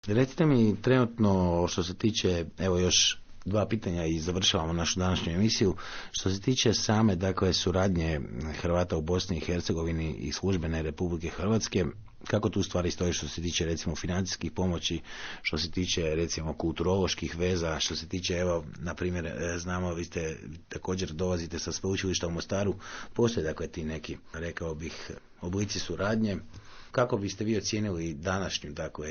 Recite mi trenutno što se tiče, evo još dva pitanja i završavamo našu današnju emisiju. Što se tiče same, dakle, suradnje Hrvata u Bosni i Hercegovini i službene Republike Hrvatske, kako tu stvari stoji što se tiče recimo financijskih pomoći, što se tiče recimo kulturoloških veza, što se tiče, evo, na primjer, znamo, vi ste također dolazite sa sveučilišta u Mostaru, postoje dakle ti neki, rekao bih, oblici suradnje. Kako biste vi ocijenili današnju, dakle,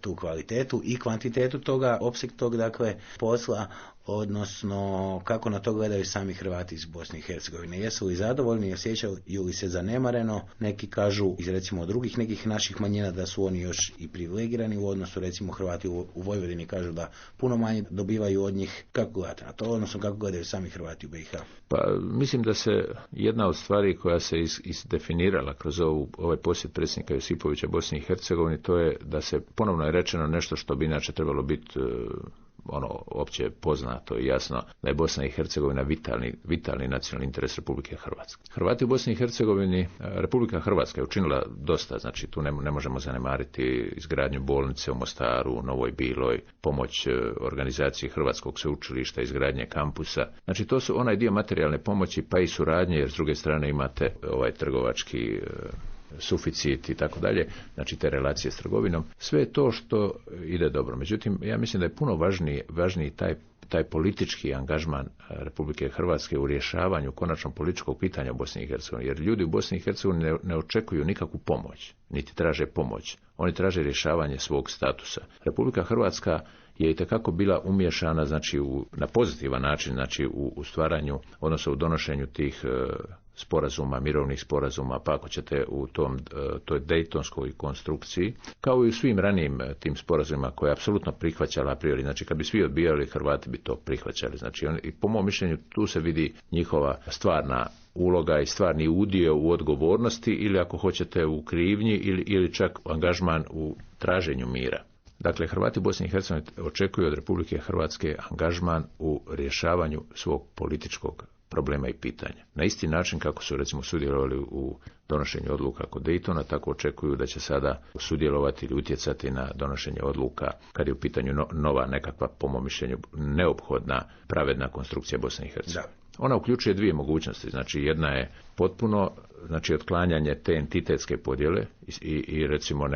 tu kvalitetu i kvantitetu toga, opseg tog, dakle, posla, odnosno kako na to gledaju sami Hrvati iz Bosne i Hercegovine? Jesu li zadovoljni, osjećaju li se zanemareno? Neki kažu iz recimo drugih nekih naših manjina da su oni još i privilegirani u odnosu, recimo Hrvati u Vojvodini kažu da puno manje dobivaju od njih. Kako gledate na to, odnosno kako gledaju sami Hrvati u BiH? Pa mislim da se jedna od stvari koja se izdefinirala kroz ovaj posjet predsjednika Josipovića Bosni i Hercegovini, to je da se ponovno je rečeno nešto što bi inače trebalo biti opće poznato i jasno, da je Bosna i Hercegovina vitalni nacionalni interes Republike Hrvatske. Hrvati u Bosni i Hercegovini, Republika Hrvatska je učinila dosta, znači tu ne možemo zanemariti izgradnju bolnice u Mostaru, Novoj Biloj, pomoć organizaciji Hrvatskog sveučilišta, izgradnje kampusa. Znači to su onaj dio materijalne pomoći pa i suradnje, jer s druge strane imate ovaj trgovački suficit i tako dalje, znači te relacije s trgovinom, sve je to što ide dobro. Međutim, ja mislim da je puno važniji taj politički angažman Republike Hrvatske u rješavanju konačnog političkog pitanja u Bosni i Hercegovini, jer ljudi u Bosni i Hercegovini ne očekuju nikakvu pomoć, niti traže pomoć. Oni traže rješavanje svog statusa. Republika Hrvatska je itekako bila umiješana, znači na pozitivan način, znači u stvaranju, odnosno u donošenju tih sporazuma, mirovnih sporazuma, pa ako ćete u toj dejtonskoj konstrukciji, kao i u svim ranijim tim sporazumima koje je apsolutno prihvaćala a priori. Znači kad bi svi odbijali, Hrvati bi to prihvaćali. Znači i po mom mišljenju tu se vidi njihova stvarna uloga i stvarni udio u odgovornosti ili ako hoćete u krivnji ili čak angažman u traženju mira. Dakle, Hrvati u Bosni i Hercegovini očekuju od Republike Hrvatske angažman u rješavanju svog političkog problema i pitanja. Na isti način kako su recimo sudjelovali u donošenju odluka kod Daytona, tako očekuju da će sada sudjelovati ili utjecati na donošenje odluka kad je u pitanju nova nekakva, po mom mišljenju, neophodna, pravedna konstrukcija Bosne i Hercegovine. Ona uključuje dvije mogućnosti. Znači jedna je potpuno, znači otklanjanje te entitetske podjele i recimo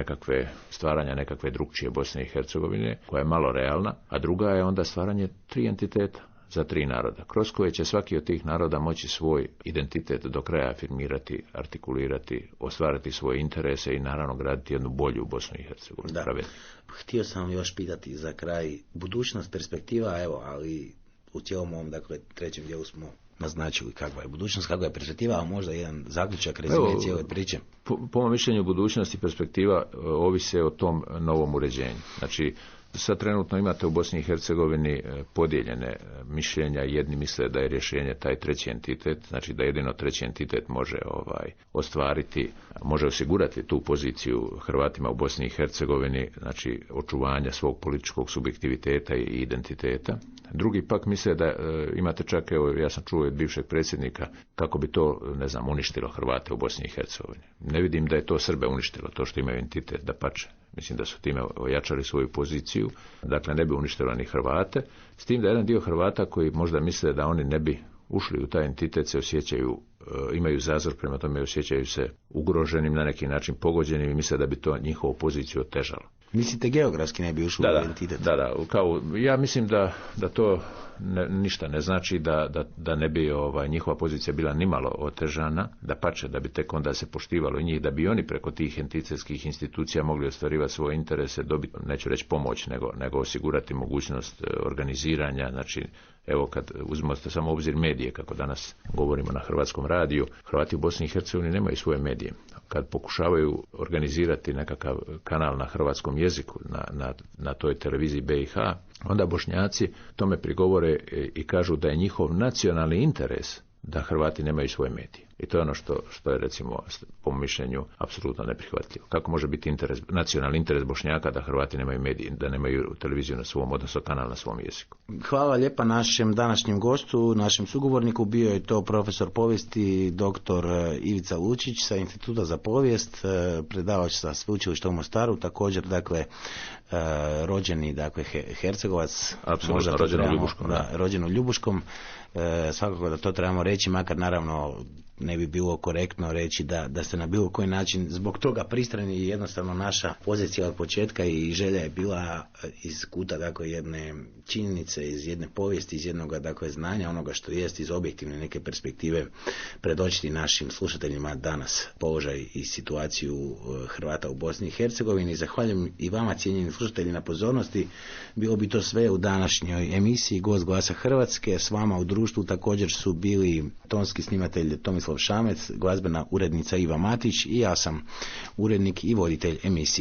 stvaranja nekakve drukčije Bosne i Hercegovine koja je malo realna, a druga je onda stvaranje tri entiteta za tri naroda, kroz koje će svaki od tih naroda moći svoj identitet do kraja afirmirati, artikulirati, ostvariti svoje interese i naravno graditi jednu bolju Bosnu i Hercegovinu. Da. Htio sam još pitati za kraj budućnost, perspektiva, evo, ali u cijelom ovom, dakle, trećem dijelu smo naznačili kakva je budućnost, kakva je perspektiva, a možda jedan zaključak, rezime cijele priče. Po mom mišljenju budućnost i perspektiva ovise o tom novom uređenju. Znači, sad trenutno imate u Bosni i Hercegovini podijeljene mišljenja. Jedni misle da je rješenje taj treći entitet, znači da jedino treći entitet može može osigurati tu poziciju Hrvatima u Bosni i Hercegovini, znači očuvanja svog političkog subjektiviteta i identiteta. Drugi pak misle da imate čak, evo ja sam čuo od bivšeg predsjednika, kako bi to, uništilo Hrvate u Bosni i Hercegovini. Ne vidim da je to Srbe uništilo, to što imaju entitet, dapače. Mislim da su time ojačali svoju poziciju, dakle ne bi uništilo ni Hrvate, s tim da jedan dio Hrvata koji možda misle da oni ne bi ušli u taj entitet se osjećaju, imaju zazor prema tome, osjećaju se ugroženim, na neki način pogođenim i misle da bi to njihovu poziciju otežalo. Mislite geografski ne bi ušli u identitet? Ja mislim da to ništa ne znači, da ne bi njihova pozicija bila nimalo otežana, dapače, da bi tek onda se poštivalo njih, da bi oni preko tih entitetskih institucija mogli ostvarivati svoje interese, dobiti, neću reći pomoć, nego osigurati mogućnost organiziranja. Znači, evo kad uzmemo samo u obzir medije, kako danas govorimo na Hrvatskom radiju, Hrvati u Bosni i Hercegovini nemaju svoje medije. Kad pokušavaju organizirati nekakav kanal na hrvatskom jeziku na toj televiziji BiH, onda Bošnjaci tome prigovore i kažu da je njihov nacionalni interes da Hrvati nemaju svoje medije. I to je ono što je, recimo, po mišljenju apsolutno neprihvatljivo. Kako može biti nacionalni interes Bošnjaka da Hrvati nemaju medije, da nemaju televiziju na svom, odnosno kanal na svom jeziku? Hvala lijepa našem današnjem gostu, našem sugovorniku. Bio je to profesor povijesti dr. Ivica Lučić sa Instituta za povijest, predavač sa Sveučilišta u Mostaru, također dakle rođeni dakle Hercegovac, apsolutno rođen u Ljubuškom. Svakako da to trebamo reći, makar naravno ne bi bilo korektno reći da se na bilo koji način zbog toga pristrani. I jednostavno naša pozicija od početka i želja je bila iz kuta dakle jedne činjenice, iz jedne povijesti, iz jednog dakle znanja, onoga što jest iz objektivne neke perspektive predočiti našim slušateljima danas položaj i situaciju Hrvata u Bosni i Hercegovini. Zahvaljujem i vama, cijenjeni slušatelji, na pozornosti. Bilo bi to sve u današnjoj emisiji Gost Glasa Hrvatske. S vama u društvu također su bili tonski snimatelj Tomislav Šamec, glazbena urednica Iva Matić i ja sam urednik i voditelj emisije.